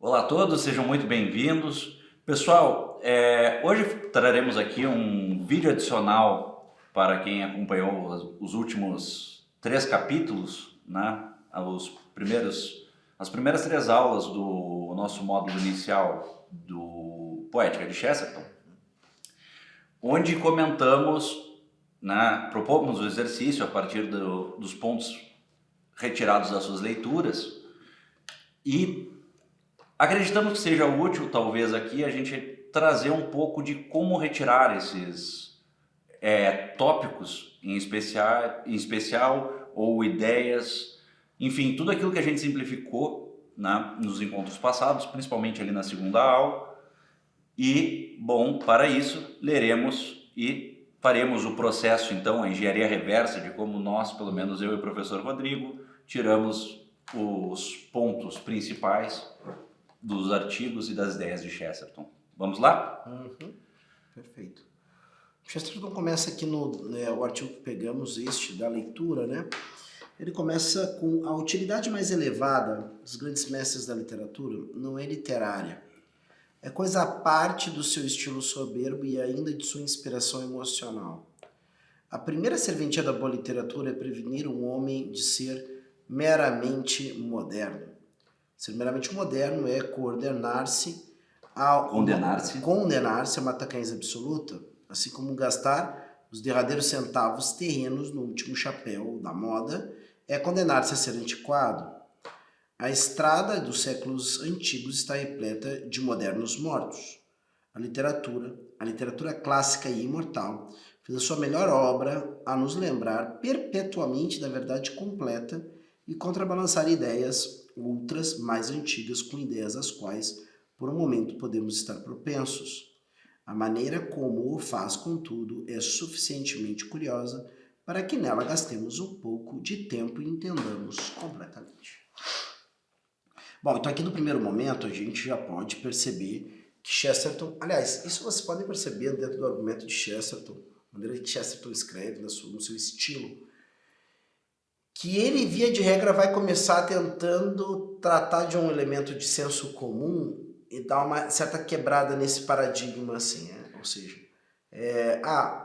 Olá a todos, sejam muito bem-vindos. Pessoal, hoje traremos aqui um vídeo adicional para quem acompanhou os últimos 3 capítulos, né? As primeiras 3 aulas do nosso módulo inicial do Poética de Chesterton, onde comentamos, né, propomos o exercício a partir dos pontos retirados das suas leituras e acreditamos que seja útil, talvez, aqui a gente trazer um pouco de como retirar esses tópicos em especial ou ideias, enfim, tudo aquilo que a gente simplificou, né, nos encontros passados, principalmente ali na segunda aula. E, bom, para isso, leremos e faremos o processo, então, a engenharia reversa de como nós, pelo menos eu e o professor Rodrigo, tiramos os pontos principais dos artigos e das ideias de Chesterton. Vamos lá? Perfeito. Chesterton começa aqui o artigo que pegamos, da leitura, né? Ele começa com a utilidade mais elevada dos grandes mestres da literatura não é literária. É coisa à parte do seu estilo soberbo e ainda de sua inspiração emocional. A primeira serventia da boa literatura é prevenir um homem de ser meramente moderno. Ser meramente moderno é condenar-se a uma tacanhez absoluta, assim como gastar os derradeiros centavos terrenos no último chapéu da moda é condenar-se a ser antiquado. A estrada dos séculos antigos está repleta de modernos mortos. A literatura clássica e imortal, fez a sua melhor obra a nos lembrar perpetuamente da verdade completa e contrabalançar ideias outras mais antigas com ideias às quais, por um momento, podemos estar propensos. A maneira como o faz, contudo, é suficientemente curiosa para que nela gastemos um pouco de tempo e entendamos completamente. Bom, então aqui no primeiro momento a gente já pode perceber que Chesterton, aliás, isso vocês podem perceber dentro do argumento de Chesterton, a maneira que Chesterton escreve, no seu estilo, que ele, via de regra, vai começar tentando tratar de um elemento de senso comum e dar uma certa quebrada nesse paradigma, assim, ou seja,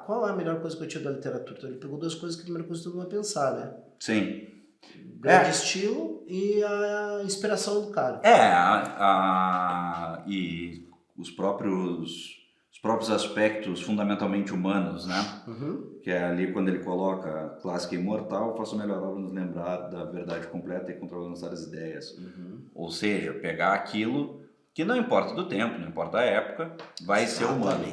qual é a melhor coisa que eu tiro da literatura? Então ele pegou duas coisas que a primeira coisa que todo mundo vai pensar, né? Sim. Grande estilo e a inspiração do cara. E os próprios aspectos fundamentalmente humanos, né? Que é ali quando ele coloca clássica e imortal, faça a melhor obra nos lembrar da verdade completa e contrabalançar as ideias. Ou seja, pegar aquilo que não importa do tempo, não importa da época, vai ser humano.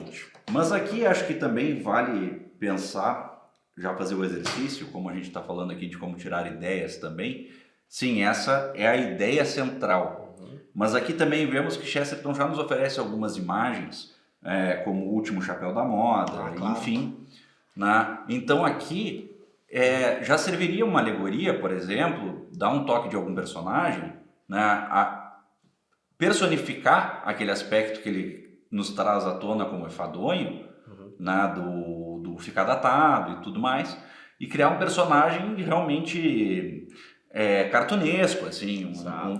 Mas aqui acho que também vale pensar, já fazer o exercício, como a gente está falando aqui de como tirar ideias também. Sim, essa é a ideia central. Mas aqui também vemos que Chesterton já nos oferece algumas imagens, como o último chapéu da moda, claro. Enfim. Né? Então aqui já serviria uma alegoria, por exemplo, dar um toque de algum personagem, né, a personificar aquele aspecto que ele nos traz à tona como enfadonho, né, do ficar datado e tudo mais, e criar um personagem realmente cartunesco, assim,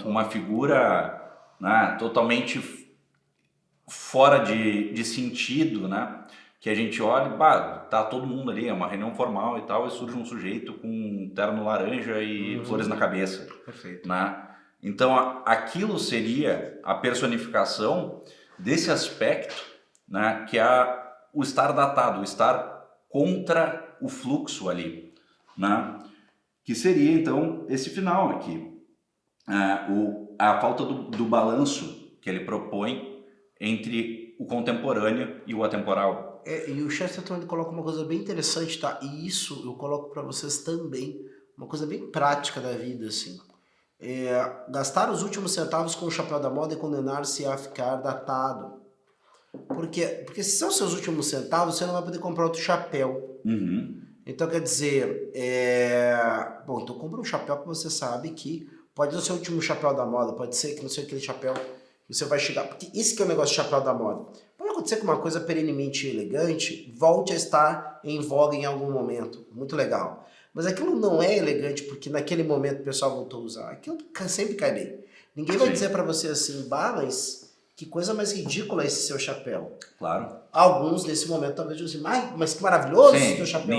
uma figura, né, totalmente fora de sentido, né? Que a gente olha, tá todo mundo ali, é uma reunião formal e tal, e surge um sujeito com um terno laranja e flores na cabeça. Perfeito. Né? Então, aquilo seria a personificação desse aspecto, né, que é o estar datado, o estar contra o fluxo ali, né? Que seria, então, esse final aqui. A falta do balanço que ele propõe entre o contemporâneo e o atemporal. E o Chesterton ele coloca uma coisa bem interessante, tá? E isso eu coloco para vocês também, uma coisa bem prática da vida, assim. Gastar os últimos centavos com o chapéu da moda e condenar-se a ficar datado. Porque se são seus últimos centavos, você não vai poder comprar outro chapéu. Então, quer dizer, então compra um chapéu que você sabe que pode ser o último chapéu da moda, pode ser que não seja aquele chapéu que você vai chegar. Porque esse que é o negócio de chapéu da moda. Pode acontecer que uma coisa perenemente elegante volte a estar em voga em algum momento. Muito legal. Mas aquilo não é elegante porque naquele momento o pessoal voltou a usar. Aquilo sempre cai bem. Ninguém vai Sim. dizer pra você assim, bah, mas que coisa mais ridícula esse seu chapéu. Claro. Alguns, nesse momento, talvez digam assim, mas que maravilhoso esse teu chapéu.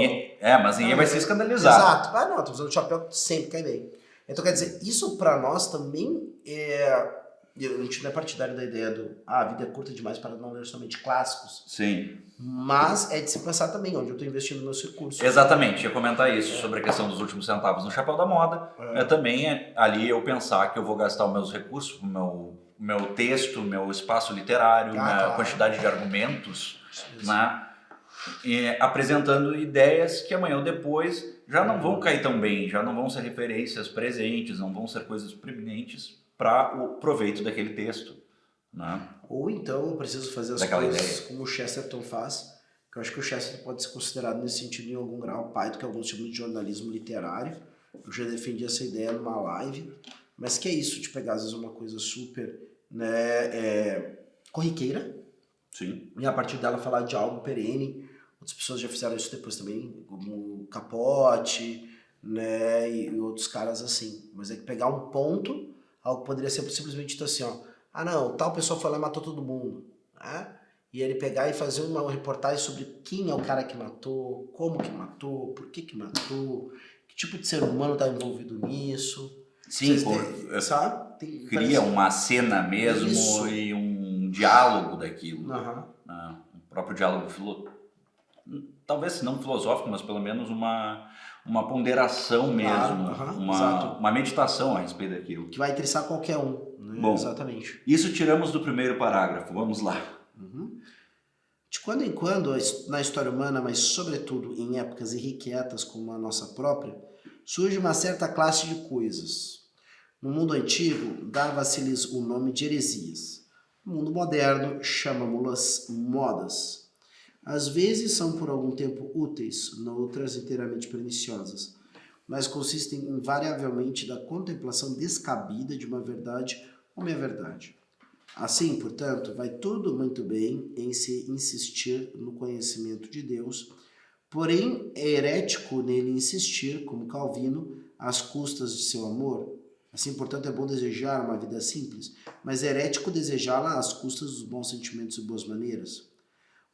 Mas ninguém vai se escandalizar. Exato. Ah, não, tô usando chapéu sempre cai bem. Então, quer dizer, isso pra nós também é... A gente não é partidário da ideia a vida é curta demais para não ler somente clássicos. Sim. Mas é de se pensar também onde eu estou investindo meus recursos. Exatamente, ia comentar isso, sobre a questão dos últimos centavos no chapéu da moda. Também ali eu pensar que eu vou gastar os meus recursos, meu texto, meu espaço literário, minha quantidade de argumentos, né, apresentando ideias que amanhã ou depois já não vão cair tão bem, já não vão ser referências presentes, não vão ser coisas preeminentes para o proveito daquele texto. Né? Ou então eu preciso fazer as coisas como o Chesterton faz, que eu acho que o Chesterton pode ser considerado nesse sentido em algum grau pai do que alguns chamam de jornalismo literário. Eu já defendi essa ideia numa live, mas que é isso, de pegar às vezes uma coisa super, né, corriqueira. Sim. E a partir dela falar de algo perene. Outras pessoas já fizeram isso depois também, como Capote, né, e outros caras assim. Mas é que pegar um ponto, algo que poderia ser simplesmente dito assim, ó, ah não, tal pessoa foi lá e matou todo mundo, né? E ele pegar e fazer uma reportagem sobre quem é o cara que matou, como que matou, por que matou, que tipo de ser humano está envolvido nisso. Sim, sabe? Cria uma cena mesmo isso. E um diálogo daquilo. O próprio diálogo, talvez não filosófico, mas pelo menos uma ponderação mesmo, uma meditação a respeito daquilo. Que vai interessar qualquer um. Né? Bom, exatamente. Isso tiramos do primeiro parágrafo, vamos lá. De quando em quando, na história humana, mas sobretudo em épocas irrequietas como a nossa própria, surge uma certa classe de coisas. No mundo antigo, dava-se-lhes o nome de heresias. No mundo moderno, chamamos-las modas. Às vezes são por algum tempo úteis, noutras inteiramente perniciosas, mas consistem invariavelmente da contemplação descabida de uma verdade ou meia-verdade. Assim, portanto, vai tudo muito bem em se insistir no conhecimento de Deus, porém é herético nele insistir, como Calvino, às custas de seu amor. Assim, portanto, é bom desejar uma vida simples, mas é herético desejá-la às custas dos bons sentimentos e boas maneiras.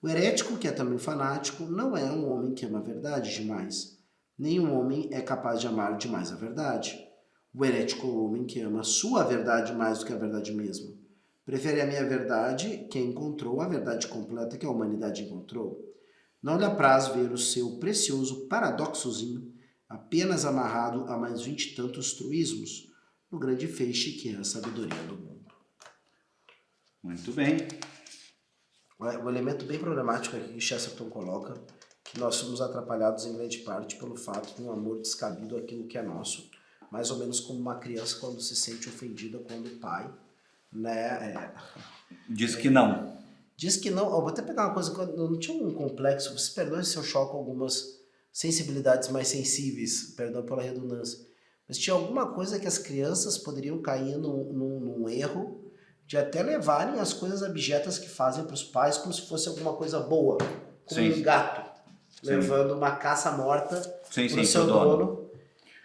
O herético, que é também fanático, não é um homem que ama a verdade demais. Nenhum homem é capaz de amar demais a verdade. O herético é o homem que ama a sua verdade mais do que a verdade mesma. Prefere a minha verdade que encontrou a verdade completa que a humanidade encontrou. Não lhe apraz ver o seu precioso paradoxozinho apenas amarrado a mais 20 e tantos truísmos no grande feixe que é a sabedoria do mundo. Muito bem. O elemento bem problemático aqui que Chesterton coloca, que nós somos atrapalhados em grande parte pelo fato de um amor descabido àquilo que é nosso, mais ou menos como uma criança quando se sente ofendida quando o pai, né, diz que não. Diz que não. Eu vou até pegar uma coisa que eu não tinha um complexo, se perdoe se eu choco algumas sensibilidades mais sensíveis, perdão pela redundância, mas tinha alguma coisa que as crianças poderiam cair num erro de até levarem as coisas abjetas que fazem para os pais como se fosse alguma coisa boa, como um gato, levando uma caça morta para o seu dono.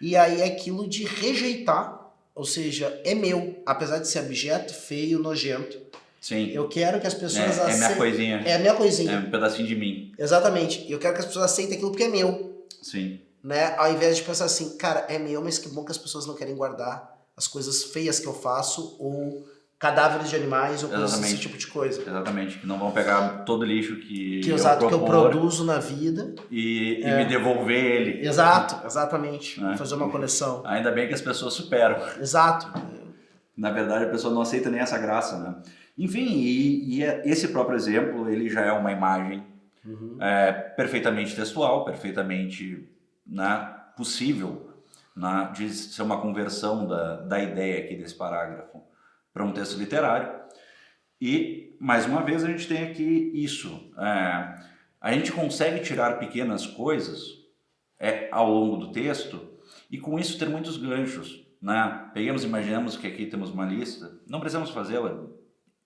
E aí aquilo de rejeitar, ou seja, é meu, apesar de ser abjeto, feio, nojento. Sim. Eu quero que as pessoas aceitem. É minha coisinha. É a minha coisinha. É um pedacinho de mim. Exatamente. Eu quero que as pessoas aceitem aquilo porque é meu. Sim. Né? Ao invés de pensar assim, cara, é meu, mas que bom que as pessoas não querem guardar as coisas feias que eu faço ou cadáveres de animais ou coisas desse tipo de coisa. Exatamente, que não vão pegar todo o lixo que eu produzo na vida e me devolver ele. Exatamente. Fazer uma coleção. Ainda bem que as pessoas superam. Exato. Na verdade, a pessoa não aceita nem essa graça, né? Enfim, e esse próprio exemplo, ele já é uma imagem perfeitamente textual, perfeitamente possível de ser uma conversão da ideia aqui desse parágrafo para um texto literário. E, mais uma vez, a gente tem aqui isso. A gente consegue tirar pequenas coisas ao longo do texto e, com isso, ter muitos ganchos. Né? Imaginemos que aqui temos uma lista, não precisamos fazê-la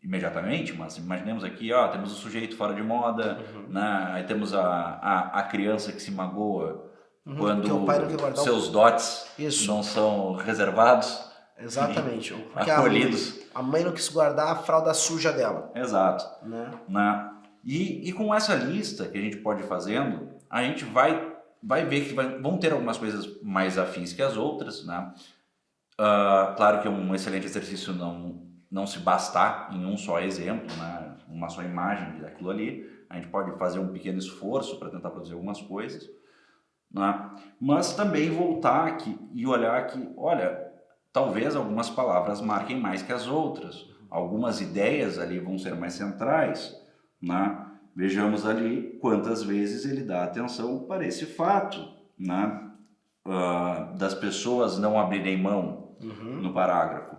imediatamente, mas imaginemos aqui, temos o sujeito fora de moda, né? Aí temos a criança que se magoa quando seus dotes não são reservados. Exatamente. Porque acolhidos. a mãe não quis guardar a fralda suja dela. Exato. Né? E com essa lista que a gente pode ir fazendo, a gente vai ver que vão ter algumas coisas mais afins que as outras, né? Claro que é um excelente exercício não se bastar em um só exemplo, né? Uma só imagem daquilo ali. A gente pode fazer um pequeno esforço para tentar produzir algumas coisas, né? Mas também voltar aqui e olhar que, olha, talvez algumas palavras marquem mais que as outras. Algumas ideias ali vão ser mais centrais, né? Vejamos ali quantas vezes ele dá atenção para esse fato, né? Das pessoas não abrirem mão no parágrafo.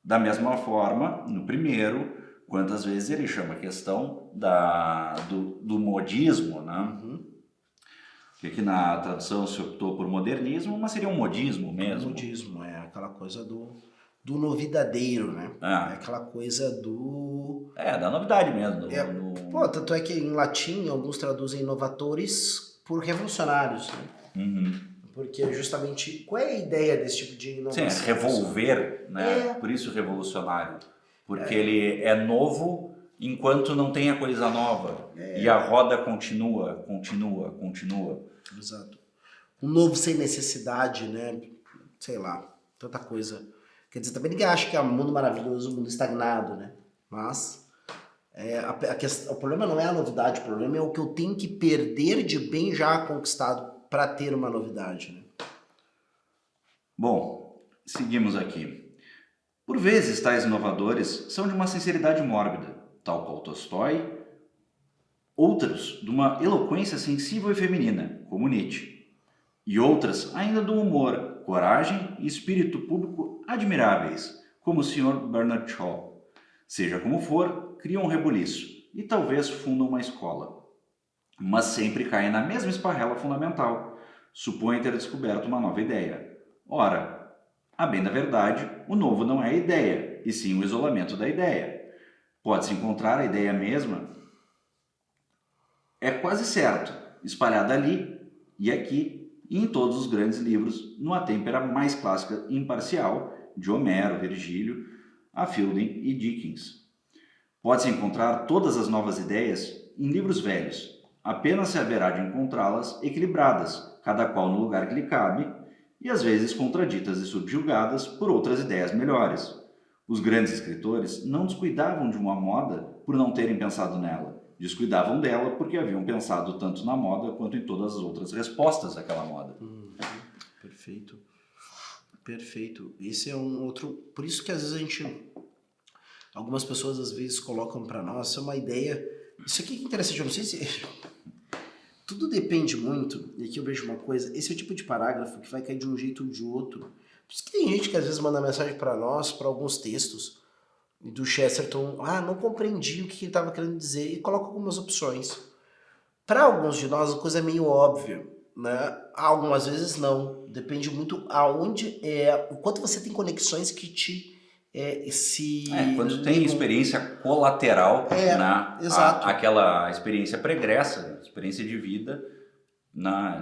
Da mesma forma, no primeiro, quantas vezes ele chama a questão do modismo, né? Que aqui na tradução se optou por modernismo, mas seria um modismo mesmo. Modismo, é aquela coisa do novidadeiro, né? É aquela coisa do... da novidade mesmo. Tanto é que em latim alguns traduzem inovatores por revolucionários, né? Porque justamente, qual é a ideia desse tipo de inovação? Sim, revolver, né? Por isso revolucionário. Porque ele é novo enquanto não tem a coisa nova. E a roda continua. Exato. Um novo sem necessidade, né? Sei lá, tanta coisa. Quer dizer, também ninguém acha que é um mundo maravilhoso, um mundo estagnado, né? Mas o problema não é a novidade, o problema é o que eu tenho que perder de bem já conquistado para ter uma novidade, né? Bom, seguimos aqui. Por vezes, tais inovadores são de uma sinceridade mórbida, tal qual Tolstói, outros de uma eloquência sensível e feminina, como Nietzsche, e outras ainda do humor, coragem e espírito público admiráveis, como o Sr. Bernard Shaw. Seja como for, criam um rebuliço e talvez fundam uma escola. Mas sempre caem na mesma esparrela fundamental. Supõem ter descoberto uma nova ideia. Ora, a bem da verdade, o novo não é a ideia, e sim o isolamento da ideia. Pode-se encontrar a ideia mesma, é quase certo, espalhada ali e aqui e em todos os grandes livros, numa têmpera mais clássica e imparcial, de Homero, Virgílio, a Fielding e Dickens. Pode-se encontrar todas as novas ideias em livros velhos, apenas se haverá de encontrá-las equilibradas, cada qual no lugar que lhe cabe, e às vezes contraditas e subjugadas por outras ideias melhores. Os grandes escritores não descuidavam de uma moda por não terem pensado nela, descuidavam dela porque haviam pensado tanto na moda quanto em todas as outras respostas àquela moda. Perfeito. Perfeito. Esse é um outro... Por isso que às vezes algumas pessoas às vezes colocam para nós uma ideia... Isso aqui é interessante, eu não sei se... Tudo depende muito, e aqui eu vejo uma coisa, esse é o tipo de parágrafo que vai cair de um jeito ou de outro. Por isso que tem gente que às vezes manda mensagem para nós, para alguns textos, do Chesterton, não compreendi o que ele estava querendo dizer, e coloca algumas opções. Para alguns de nós a coisa é meio óbvia, né? Algumas vezes não, depende muito aonde o quanto você tem conexões que te quando tem experiência colateral, né? Aquela experiência pregressa, experiência de vida,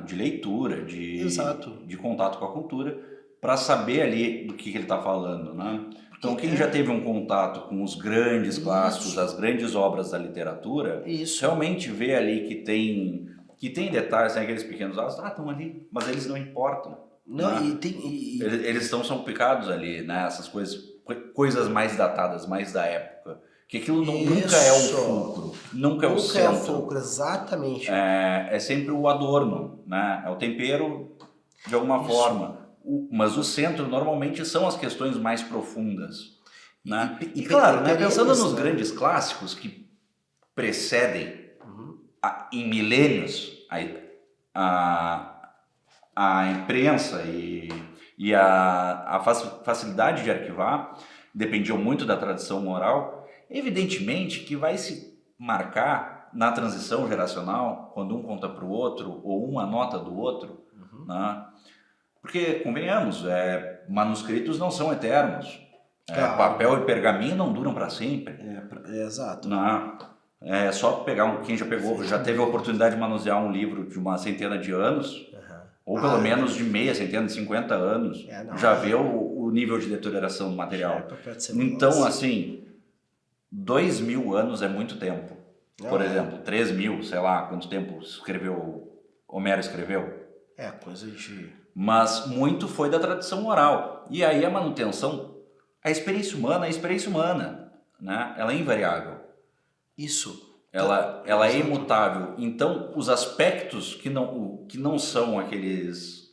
de leitura, de contato com a cultura, para saber ali do que ele está falando, né? Então, quem já teve um contato com os grandes clássicos, as grandes obras da literatura, realmente vê ali que tem detalhes, tem aqueles pequenos estão ali, mas eles não importam. Não, né? Eles são picados ali, né? Essas coisas mais datadas, mais da época. Que aquilo nunca é o fulcro, nunca é o centro. Nunca é o fulcro, exatamente. É sempre o adorno, né? É o tempero de alguma forma. Mas o centro normalmente são as questões mais profundas. Né? E claro, né, pensando nos grandes clássicos que precedem em milênios a imprensa e a facilidade de arquivar dependiam muito da tradição moral, evidentemente que vai se marcar na transição geracional, quando um conta para o outro ou uma anota do outro, né? Porque, convenhamos, manuscritos não são eternos. Papel e pergaminho não duram para sempre. Exato. Não. É só pegar quem já teve a oportunidade de manusear um livro de uma centena de anos, ou pelo menos de meia centena, de 50 anos, já vê o nível de deterioração do material. É, então, assim, 2.000 anos é muito tempo. Por exemplo, 3.000, sei lá, quanto tempo Homero escreveu. É, coisa de... Mas muito foi da tradição oral. E aí a manutenção, a experiência humana, né? Ela é invariável. Isso. Ela é imutável. Então, os aspectos que não são aqueles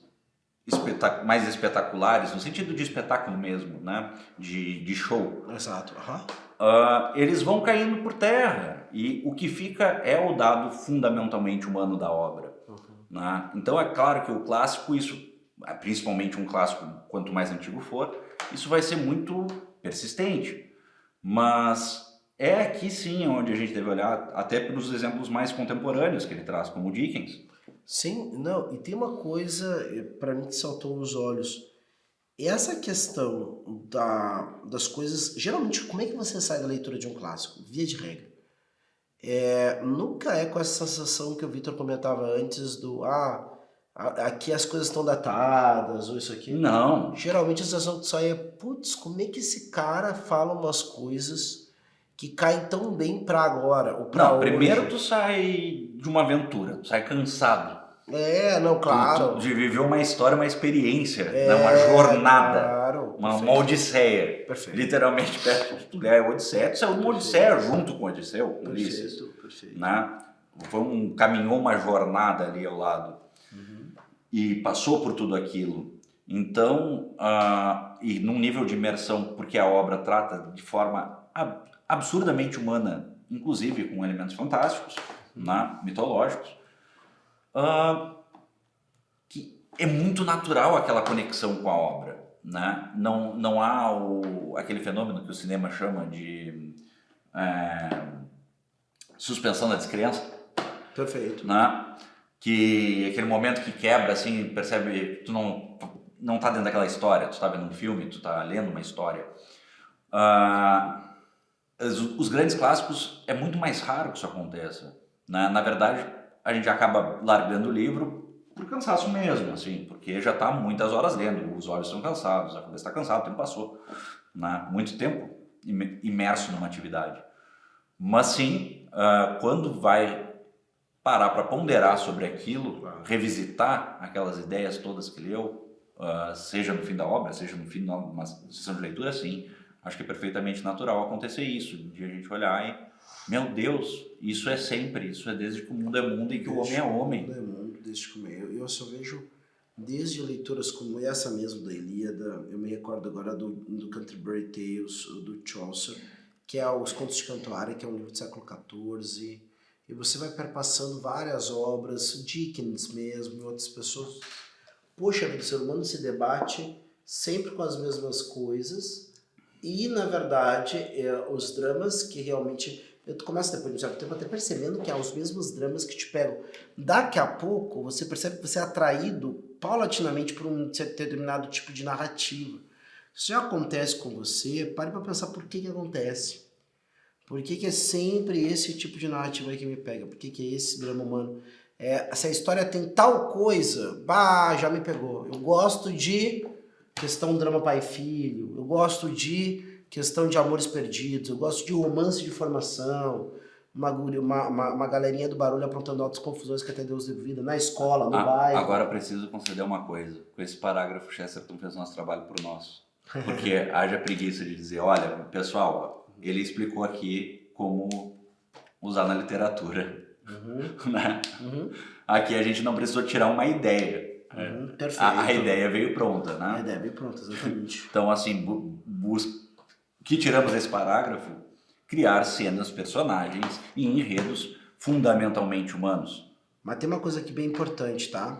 mais espetaculares, no sentido de espetáculo mesmo, né? De show. Exato. Eles vão caindo por terra. E o que fica é o dado fundamentalmente humano da obra. Né? Então, é claro que o clássico, principalmente um clássico, quanto mais antigo for, isso vai ser muito persistente. Mas é aqui sim onde a gente deve olhar, até pelos exemplos mais contemporâneos que ele traz, como o Dickens. Sim, não, e tem uma coisa para mim que saltou nos olhos. Essa questão das coisas... Geralmente, como é que você sai da leitura de um clássico? Via de regra. Nunca é com essa sensação que o Victor comentava antes aqui as coisas estão datadas, ou isso aqui. Não. Geralmente a sensação que sai é, putz, como é que esse cara fala umas coisas que caem tão bem pra agora, ou pra Não, hoje. primeiro tu sai de uma aventura, tu sai cansado. Não, claro. De viver uma história, uma experiência, né? Uma jornada, claro, uma odisseia. Perfeito. Literalmente, tu lê a Odisseia, tu saiu de uma odisseia junto com o Odisseu, Ulisses. Perfeito. Né? Caminhou uma jornada ali ao lado. E passou por tudo aquilo. Então, e num nível de imersão, porque a obra trata de forma absurdamente humana, inclusive com elementos fantásticos, né? Mitológicos, que é muito natural aquela conexão com a obra. Né? Não há aquele fenômeno que o cinema chama de suspensão da descrença. Perfeito. Né? Que aquele momento que quebra, assim, percebe que tu não tá dentro daquela história, tu tá vendo um filme, tu tá lendo uma história. Os grandes clássicos, é muito mais raro que isso aconteça. Né? Na verdade, a gente acaba largando o livro por cansaço mesmo, assim, porque já tá muitas horas lendo, os olhos estão cansados, a cabeça está cansada, o tempo passou. Né? Muito tempo imerso numa atividade. Mas sim, quando vai parar para ponderar sobre aquilo, revisitar aquelas ideias todas que leu, seja no fim da obra, seja no fim de uma sessão de leitura, sim. Acho que é perfeitamente natural acontecer isso, de a gente olhar e, meu Deus, isso é sempre, isso é desde que o mundo é mundo e que o homem é homem. O mundo é mundo, desde que eu só vejo, desde leituras como essa mesmo da Ilíada, eu me recordo agora do Canterbury Tales, do Chaucer, que é os Contos de Cantuária, que é um livro do século XIV, e você vai perpassando várias obras, Dickens mesmo, e outras pessoas. Poxa, o ser humano se debate sempre com as mesmas coisas e, na verdade, os dramas que realmente... Tu começa depois de um certo tempo até percebendo que há os mesmos dramas que te pegam. Daqui a pouco, você percebe que você é atraído paulatinamente por um determinado tipo de narrativa. Isso já acontece com você, pare para pensar por que acontece. Por que é sempre esse tipo de narrativa aí que me pega? Por que é esse drama humano? Se a história tem tal coisa, já me pegou. Eu gosto de questão drama pai e filho, eu gosto de questão de amores perdidos, eu gosto de romance de formação, uma galerinha do barulho aprontando altas confusões que até Deus duvida, na escola, no bairro. Agora preciso conceder uma coisa. Com esse parágrafo, Chesterton fez nosso trabalho por nós. Porque haja preguiça de dizer, olha, pessoal, ele explicou aqui como usar na literatura. Né? Aqui a gente não precisou tirar uma ideia. Perfeito. A ideia veio pronta, né? A ideia veio pronta, exatamente. Então, assim, o que tiramos desse parágrafo? Criar cenas, personagens e enredos fundamentalmente humanos. Mas tem uma coisa aqui bem importante, tá?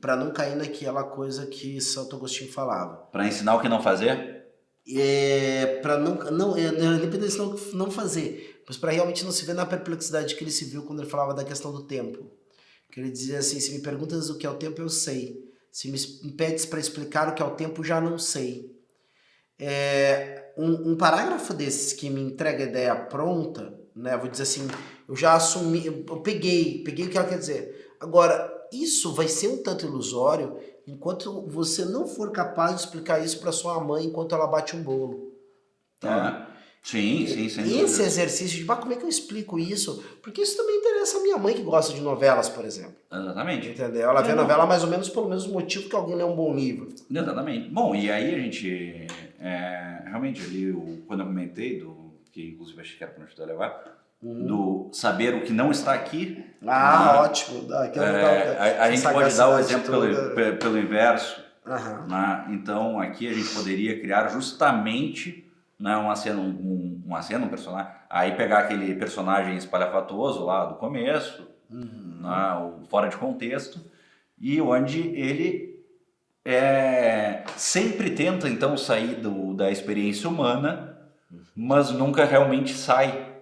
Para não cair naquela coisa que Santo Agostinho falava. Para ensinar o que não fazer? Para não independente de não fazer, mas para realmente não se ver na perplexidade que ele se viu quando ele falava da questão do tempo. Que ele dizia assim, se me perguntas o que é o tempo, eu sei. Se me pedes para explicar o que é o tempo, já não sei. Um parágrafo desses que me entrega a ideia pronta, né? Vou dizer assim, eu já assumi, eu peguei o que ela quer dizer. Agora, isso vai ser um tanto ilusório enquanto você não for capaz de explicar isso para sua mãe enquanto ela bate um bolo. Tá? Sim, sem Esse dúvida. exercício de, como é que eu explico isso? Porque isso também interessa a minha mãe que gosta de novelas, por exemplo. Exatamente. Entendeu? Ela vê novela mais ou menos pelo mesmo motivo que alguém lê um bom livro. Exatamente. Bom, e aí a gente, realmente ali, quando eu comentei, que inclusive achei que era para não ajudar a levar, do saber o que não está aqui. Ótimo. A gente pode dar o exemplo pelo inverso. Uhum. Então aqui a gente poderia criar justamente uma cena, um personagem, aí pegar aquele personagem espalhafatoso lá do começo, o fora de contexto, e onde ele sempre tenta então sair da experiência humana, mas nunca realmente sai,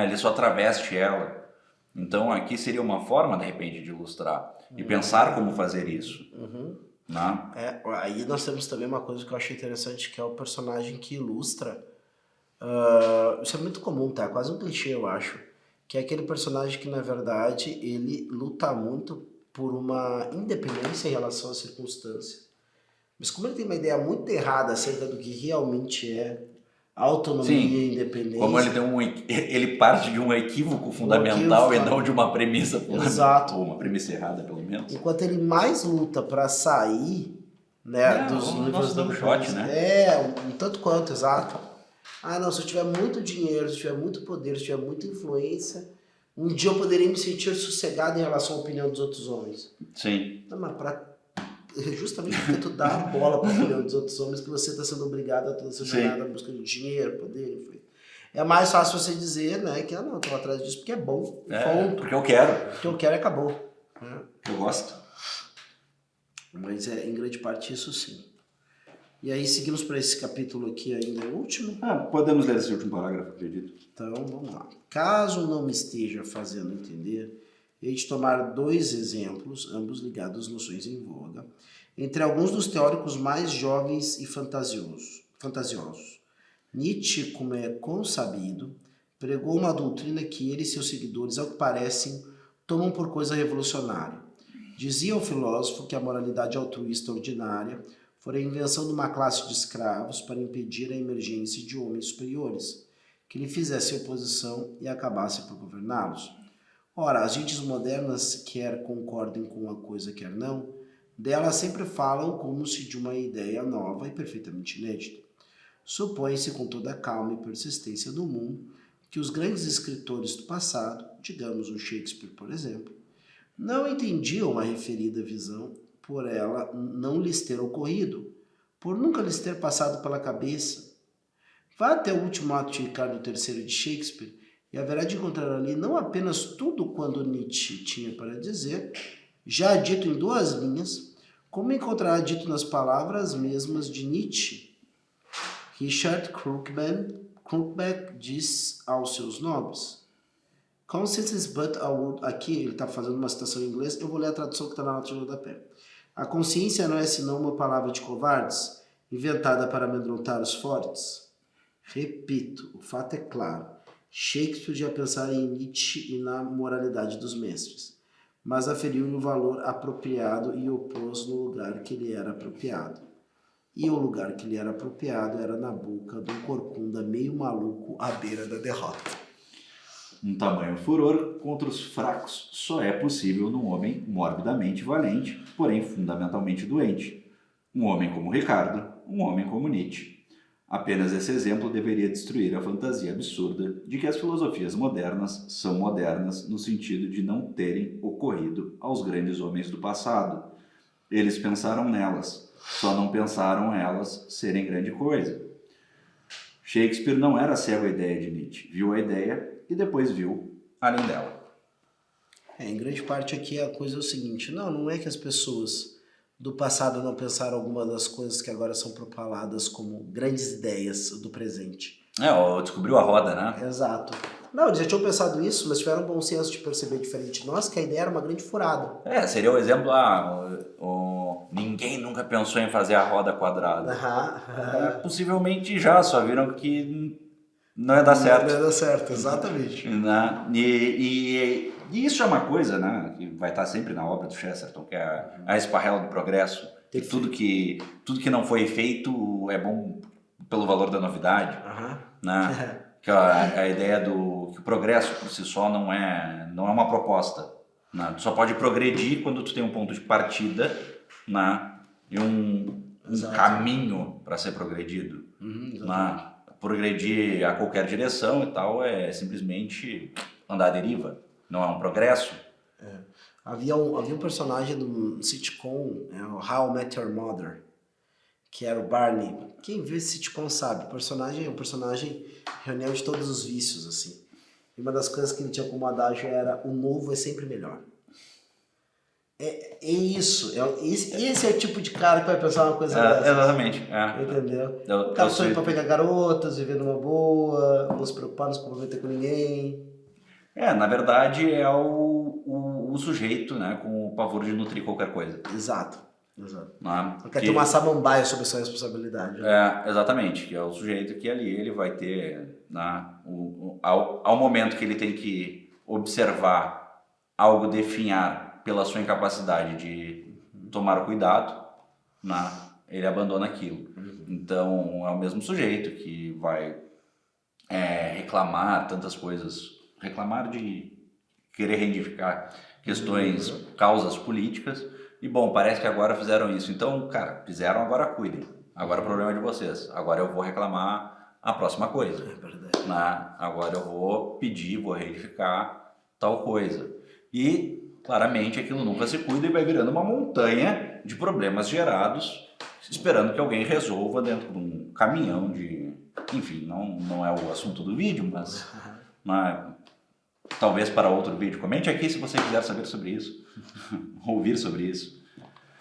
ele só traveste ela. Então aqui seria uma forma de repente de ilustrar e pensar como fazer isso. Aí nós temos também uma coisa que eu achei interessante, que é o personagem que ilustra. Isso é muito comum, tá? Quase um clichê, eu acho. Que é aquele personagem que, na verdade, ele luta muito por uma independência em relação à circunstância. Mas como ele tem uma ideia muito errada acerca do que realmente é autonomia e independência... Como ele parte de um equívoco fundamental e não de uma premissa fundamental. Exato. Ou uma premissa errada, pelo menos. Enquanto ele mais luta para sair, né, dos níveis do shot, né? Um tanto quanto, exato. Não, se eu tiver muito dinheiro, se eu tiver muito poder, se eu tiver muita influência, um dia eu poderia me sentir sossegado em relação à opinião dos outros homens. Sim. Não, mas justamente porque tu dá a bola para a opinião dos outros homens que você está sendo obrigado a toda essa jornada em busca de dinheiro, poder, influência. É mais fácil você dizer, né, que não, eu tô atrás disso porque é bom, ponto. Porque eu quero. Porque eu quero e acabou. Eu gosto. Mas em grande parte isso sim. E aí seguimos para esse capítulo aqui ainda, o último. Podemos ler esse último parágrafo, acredito. Então, vamos lá. Caso não me esteja fazendo entender, hei de tomar 2 exemplos, ambos ligados às noções em voga, entre alguns dos teóricos mais jovens e fantasiosos. Nietzsche, como é consabido, pregou uma doutrina que ele e seus seguidores, ao que parecem, tomam por coisa revolucionária. Dizia o filósofo que a moralidade altruísta ordinária fora a invenção de uma classe de escravos para impedir a emergência de homens superiores, que lhe fizessem oposição e acabassem por governá-los. Ora, as gentes modernas, quer concordem com uma coisa, quer não, delas sempre falam como se de uma ideia nova e perfeitamente inédita. Supõe-se com toda a calma e persistência do mundo que os grandes escritores do passado, digamos o Shakespeare, por exemplo, não entendiam a referida visão por ela não lhes ter ocorrido, por nunca lhes ter passado pela cabeça. Vá até o último ato de Ricardo III de Shakespeare e haverá de encontrar ali não apenas tudo quanto Nietzsche tinha para dizer, já dito em 2 linhas, como encontrará dito nas palavras mesmas de Nietzsche. Richard Krugbeck diz aos seus nobres: Conscience is but a word... Aqui ele está fazendo uma citação em inglês, eu vou ler a tradução que está na nota de rodapé. A consciência não é senão uma palavra de covardes, inventada para amedrontar os fortes? Repito, o fato é claro. Shakespeare já pensara em Nietzsche e na moralidade dos mestres, mas aferiu-lhe o valor apropriado e o pôs no lugar que lhe era apropriado. E o lugar que lhe era apropriado era na boca de um corcunda meio maluco à beira da derrota. Um tamanho furor contra os fracos só é possível num homem morbidamente valente, porém fundamentalmente doente. Um homem como Ricardo, um homem como Nietzsche. Apenas esse exemplo deveria destruir a fantasia absurda de que as filosofias modernas são modernas no sentido de não terem ocorrido aos grandes homens do passado. Eles pensaram nelas, só não pensaram elas serem grande coisa. Shakespeare não era cego à ideia de Nietzsche, viu a ideia e depois viu além dela. Em grande parte aqui a coisa é o seguinte, não é que as pessoas do passado não pensaram algumas das coisas que agora são propaladas como grandes ideias do presente. Descobriu a roda, né? Exato. Não, eles já tinham pensado isso, mas tiveram um bom senso de perceber diferente de nós que a ideia era uma grande furada. Seria o exemplo, ninguém nunca pensou em fazer a roda quadrada. Possivelmente já, só viram que não ia dar certo. Não ia dar certo, exatamente. Né? E isso é uma coisa, né, que vai estar sempre na obra do Chesterton, que é a esparrela do progresso. Que tudo que não foi feito é bom pelo valor da novidade. Né? Que a ideia do que o progresso por si só não é uma proposta. Né? Tu só pode progredir quando tu tem um ponto de partida, né? E um caminho para ser progredido. Né? Progredir a qualquer direção e tal é simplesmente andar à deriva, não é um progresso. Havia um personagem do sitcom, o How I Met Your Mother, que era o Barney. Quem vê esse sitcom sabe, o personagem reunião de todos os vícios, assim. E uma das coisas que ele tinha como adágio era: o novo é sempre melhor. É isso, esse é o tipo de cara que vai pensar uma coisa dessa. Exatamente. Entendeu? O cara foi pra pegar garotas, viver numa boa, não se preocupar, não se comprometer com ninguém. Na verdade é o sujeito, né, com o pavor de nutrir qualquer coisa. Exato. Né? Não quer ter uma samambaia sobre sua responsabilidade. Né? Exatamente, que é o sujeito que ali ele vai ter, né, ao momento que ele tem que observar algo, definhar pela sua incapacidade de tomar cuidado, né, ele abandona aquilo. Então é o mesmo sujeito que vai reclamar tantas coisas, reclamar de querer reivindicar questões, causas políticas, e bom, parece que agora fizeram isso. Então, cara, fizeram, agora cuidem. Agora é o problema de vocês. Agora eu vou reclamar a próxima coisa. É verdade. Né? Agora eu vou pedir, vou reivindicar tal coisa. E claramente aquilo nunca se cuida e vai virando uma montanha de problemas gerados, esperando que alguém resolva dentro de um caminhão de... Enfim, não é o assunto do vídeo, mas talvez para outro vídeo. Comente aqui se você quiser saber sobre isso, ouvir sobre isso.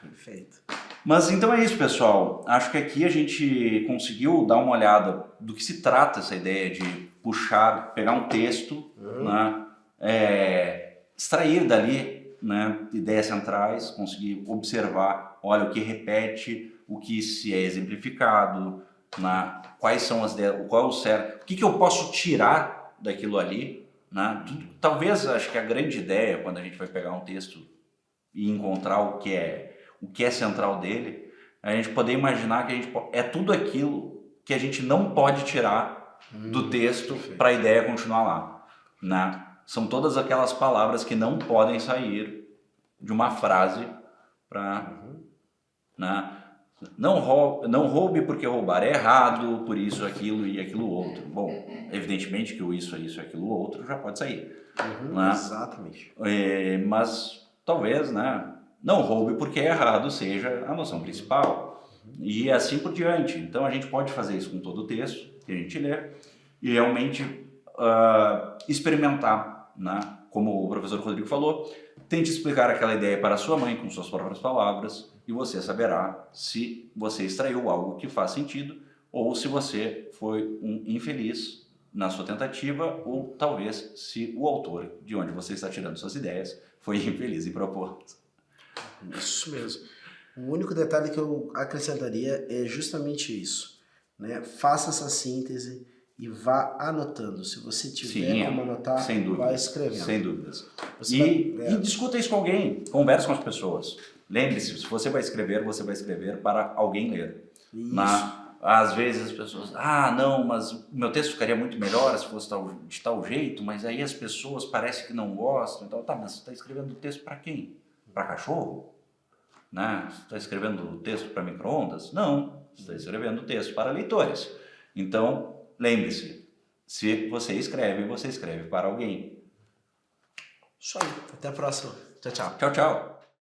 Perfeito. Mas então é isso, pessoal. Acho que aqui a gente conseguiu dar uma olhada do que se trata essa ideia de puxar, pegar um texto, né, extrair dali, né, ideias centrais, conseguir observar, olha, o que repete, o que se é exemplificado, né, quais são as ideias, qual é o certo, o que eu posso tirar daquilo ali, né? Talvez, acho que a grande ideia, quando a gente vai pegar um texto e encontrar o que é central dele, a gente poder imaginar que é tudo aquilo que a gente não pode tirar do texto para a ideia continuar lá, né? São todas aquelas palavras que não podem sair de uma frase para... né? Não roube porque roubar é errado, por isso, aquilo e aquilo outro. Bom, evidentemente que o isso e aquilo outro já pode sair. Né? Exatamente. Mas talvez, né, não roube porque é errado seja a noção principal. E assim por diante. Então a gente pode fazer isso com todo o texto que a gente lê e realmente experimentar, né? Como o professor Rodrigo falou, tente explicar aquela ideia para a sua mãe com suas próprias palavras e você saberá se você extraiu algo que faz sentido ou se você foi um infeliz na sua tentativa ou talvez se o autor de onde você está tirando suas ideias foi infeliz em propor. Isso mesmo. O único detalhe que eu acrescentaria é justamente isso, né? Faça essa síntese e vá anotando. Se você tiver como anotar, sem dúvida, vai escrevendo. Sem dúvidas. E discuta isso com alguém, converse com as pessoas. Lembre-se, se você vai escrever para alguém ler. Às vezes as pessoas, não, mas o meu texto ficaria muito melhor se fosse de tal jeito, mas aí as pessoas parecem que não gostam. Então, mas você está escrevendo texto para quem? Para cachorro? Né? Você está escrevendo texto para micro-ondas? Não, você está escrevendo texto para leitores. Então, lembre-se, se você escreve para alguém. Isso aí. Até a próxima. Tchau, tchau. Tchau, tchau.